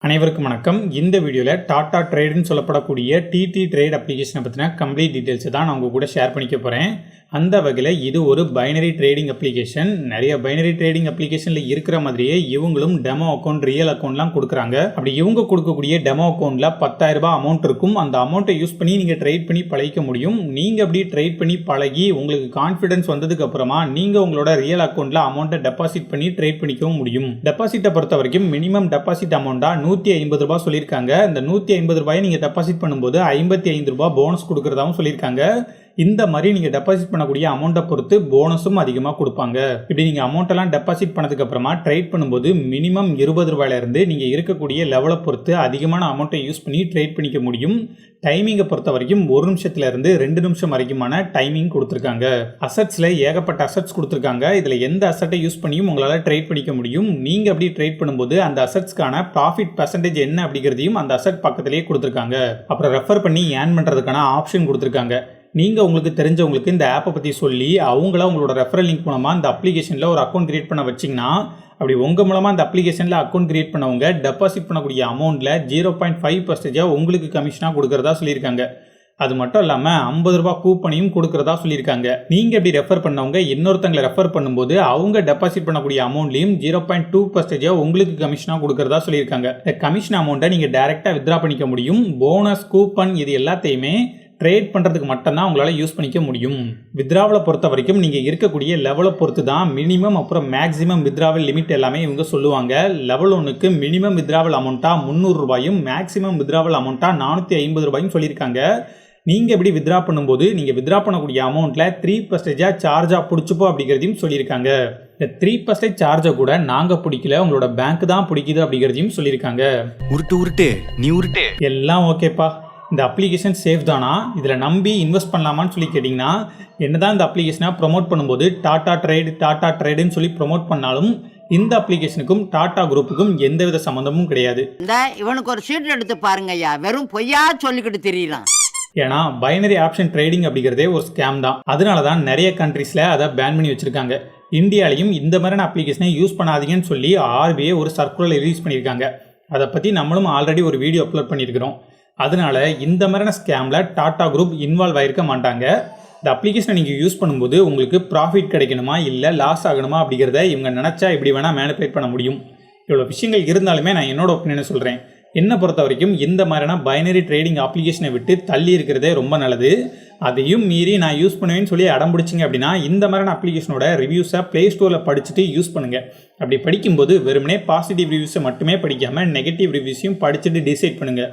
அனைவருக்கும் வணக்கம். இந்த வீடியோவில் டாடா ட்ரேடுன்னு சொல்லப்படக்கூடிய டிடி ட்ரேட் அப்ளிகேஷனை பற்றின கம்ப்ளீட் டீட்டெயில்ஸ் தான் நான் உங்கள் கூட ஷேர் பண்ணிக்க போகிறேன். அந்த வகையில் இது ஒரு பைனரி ட்ரேடிங் அப்ளிகேஷன். நிறைய பைனரி ட்ரேடிங் அப்ளிகேஷனில் இருக்கிற மாதிரியே இவங்களும் டெமோ அக்கௌண்ட், ரியல் அக்கௌண்ட்லாம் கொடுக்குறாங்க. அப்படி இவங்க கொடுக்கக்கூடிய டெமோ அக்கௌண்ட்டில் 10,000 ரூபாய் அமௌண்ட் இருக்கும். அந்த அமௌண்ட்டை யூஸ் பண்ணி நீங்கள் ட்ரேட் பண்ணி பழகிக்க முடியும். நீங்கள் அப்படி ட்ரேட் பண்ணி பழகி உங்களுக்கு கான்ஃபிடன்ஸ் வந்ததுக்கு அப்புறமா நீங்கள் உங்களோட ரியல் அக்கௌண்ட்டில் அமௌண்ட்டை டெபாசிட் பண்ணி ட்ரேட் பண்ணிக்கவும் முடியும். டெபாசிட்டை பொறுத்த வரைக்கும் மினிமம் டெபாசிட் அமௌண்ட்டாக 150 ரூபாய் சொல்லியிருக்காங்க. இந்த 150 ரூபாயை நீங்கள் டெபாசிட் பண்ணும்போது 55 ரூபாய் போனஸ் கொடுக்குறதாவும் சொல்லியிருக்காங்க. இந்த மாதிரி நீங்கள் டெபாசிட் பண்ணக்கூடிய அமௌண்ட்டை பொறுத்து போனஸும் அதிகமாக கொடுப்பாங்க. இப்படி நீங்கள் அமௌண்ட்டெல்லாம் டெபாசிட் பண்ணதுக்கு அப்புறமா ட்ரேட் பண்ணும்போது மினிமம் 20 ரூபாயிலிருந்து நீங்கள் இருக்கக்கூடிய லெவலை பொறுத்து அதிகமான அமௌண்ட்டை யூஸ் பண்ணி ட்ரேட் பண்ணிக்க முடியும். டைமிங்கை பொறுத்த வரைக்கும் 1 நிமிஷத்துலேருந்து 2 நிமிஷம் வரைக்குமான டைமிங் கொடுத்துருக்காங்க. அசட்ஸில் ஏகப்பட்ட அசட்ஸ் கொடுத்துருக்காங்க. இதில் எந்த அசட்டை யூஸ் பண்ணியும் உங்களால் ட்ரேட் பண்ணிக்க முடியும். நீங்கள் அப்படி ட்ரேட் பண்ணும்போது அந்த அசட்ஸ்க்கான ப்ராஃபிட் பர்சன்டேஜ் என்ன அப்படிங்கிறதையும் அந்த அசட் பக்கத்திலேயே கொடுத்துருக்காங்க. அப்புறம் ரெஃபர் பண்ணி ஏர்ன் பண்ணுறதுக்கான ஆப்ஷன் கொடுத்துருக்காங்க. நீங்கள் உங்களுக்கு தெரிஞ்சவங்களுக்கு இந்த ஆப்பை பற்றி சொல்லி அவங்கள உங்களோட ரெஃபரல் லிங்க் மூலமாக இந்த அப்ளிகேஷனில் ஒரு அக்கௌண்ட் கிரியேட் பண்ண வச்சிங்கன்னா, அப்படி உங்கள் மூலமாக இந்த அப்ளிகேஷனில் அக்கௌண்ட் கிரியேட் பண்ணவங்க டெபாசிட் பண்ணக்கூடிய அமௌண்ட்டில் 0.5% உங்களுக்கு கமிஷனாக கொடுக்குறதா சொல்லியிருக்காங்க. அது மட்டும் இல்லாமல் 50 ரூபாய் கூப்பனையும் கொடுக்குறதா சொல்லியிருக்காங்க. நீங்கள் இப்படி ரெஃபர் பண்ணவங்க இன்னொருத்தங்களை ரெஃபர் பண்ணும்போது அவங்க டெபாசிட் பண்ணக்கூடிய அமௌண்ட்லையும் 0.2% உங்களுக்கு கமிஷனாக கொடுக்குறதா சொல்லியிருக்காங்க. இந்த கமிஷன் அமௌண்ட்டை நீங்கள் டைரெக்டாக வித்ரா பண்ணிக்க முடியும். போனஸ், கூப்பன் இது எல்லாத்தையுமே ட்ரேட் பண்ணுறதுக்கு மட்டும்தான் உங்களால் யூஸ் பண்ணிக்க முடியும். வித்ராவலை பொறுத்த வரைக்கும் நீங்கள் இருக்கக்கூடிய லெவலை பொறுத்து தான் மினிமம் அப்புறம் மேக்ஸிமம் வித்ராவல் லிமிட் எல்லாமே இவங்க சொல்லுவாங்க. லெவல் 1க்கு மினிமம் வித்ராவல் அமௌண்ட்டாக 300 ரூபாயும் மேக்ஸிமம் வித்ராவல் அமௌண்ட்டாக 450 ரூபாயும் சொல்லியிருக்காங்க. நீங்கள் எப்படி வித்ரா பண்ணும்போது நீங்கள் வித்ரா பண்ணக்கூடிய அமௌண்ட்டில் 3% சார்ஜாக பிடிச்சிப்போ அப்படிங்கிறதையும் சொல்லியிருக்காங்க. இந்த 3% சார்ஜை கூட நாங்கள் பிடிக்கல, உங்களோட பேங்க் தான் பிடிக்குது அப்படிங்கிறதையும் சொல்லியிருக்காங்க. உருட்டு எல்லாம் ஓகேப்பா. இந்த அப்ளிகேஷன் சேஃப் தானா, இதில் நம்பி இன்வெஸ்ட் பண்ணலாமான்னு சொல்லி கேட்டிங்கன்னா, என்னதான் இந்த அப்ளிகேஷனை ப்ரொமோட் பண்ணும்போது டாடா ட்ரேடுன்னு சொல்லி ப்ரொமோட் பண்ணாலும் இந்த அப்ளிகேஷனுக்கும் டாடா குரூப்புக்கும் எந்தவித சம்மந்தமும் கிடையாது. இவனுக்கு ஒரு சீட் எடுத்து பாருங்க ஐயா, வெறும் பொய்யா சொல்லிக்கிட்டு தெரியலாம். ஏன்னா பைனரி ஆப்ஷன் ட்ரேடிங் அப்படிங்கிறதே ஒரு ஸ்கேம் தான். அதனால தான் நிறைய கண்ட்ரீஸில் அதை பேன் பண்ணி வச்சுருக்காங்க. இந்தியாலையும் இந்த மாதிரியான அப்ளிகேஷனை யூஸ் பண்ணாதீங்கன்னு சொல்லி RBI ஒரு சர்க்குலர் ரிலீஸ் பண்ணியிருக்காங்க. அதை பற்றி நம்மளும் ஆல்ரெடி ஒரு வீடியோ அப்லோட் பண்ணியிருக்கிறோம். அதனால இந்த மாதிரியான ஸ்கேமில் டாடா குரூப் இன்வால்வ் ஆகிருக்க மாட்டாங்க. இந்த அப்ளிகேஷனை நீங்கள் யூஸ் பண்ணும்போது உங்களுக்கு ப்ராஃபிட் கிடைக்கணுமா இல்லை லாஸ் ஆகணுமா அப்படிங்கிறத இவங்க நினச்சா இப்படி வேணால் மேனிபுலேட் பண்ண முடியும். இவ்வளோ விஷயங்கள் இருந்தாலுமே நான் என்னோட ஒப்பீனியனை சொல்கிறேன். என்னை பொறுத்த வரைக்கும் இந்த மாதிரியான பைனரி ட்ரேடிங் அப்ளிகேஷனை விட்டு தள்ளி இருக்கிறதே ரொம்ப நல்லது. அதையும் மீறி நான் யூஸ் பண்ணுவேன்னு சொல்லி அடம்பிடிச்சிங்க அப்படின்னா இந்த மாதிரியான அப்ளிகேஷனோட ரிவ்யூஸை ப்ளே ஸ்டோரில் படிச்சுட்டு யூஸ் பண்ணுங்கள். அப்படி படிக்கும்போது வெறுமனே பாசிட்டிவ் ரிவ்யூஸை மட்டுமே படிக்காமல் நெகட்டிவ் ரிவ்யூஸையும் படிச்சுட்டு டிசைட் பண்ணுங்கள்.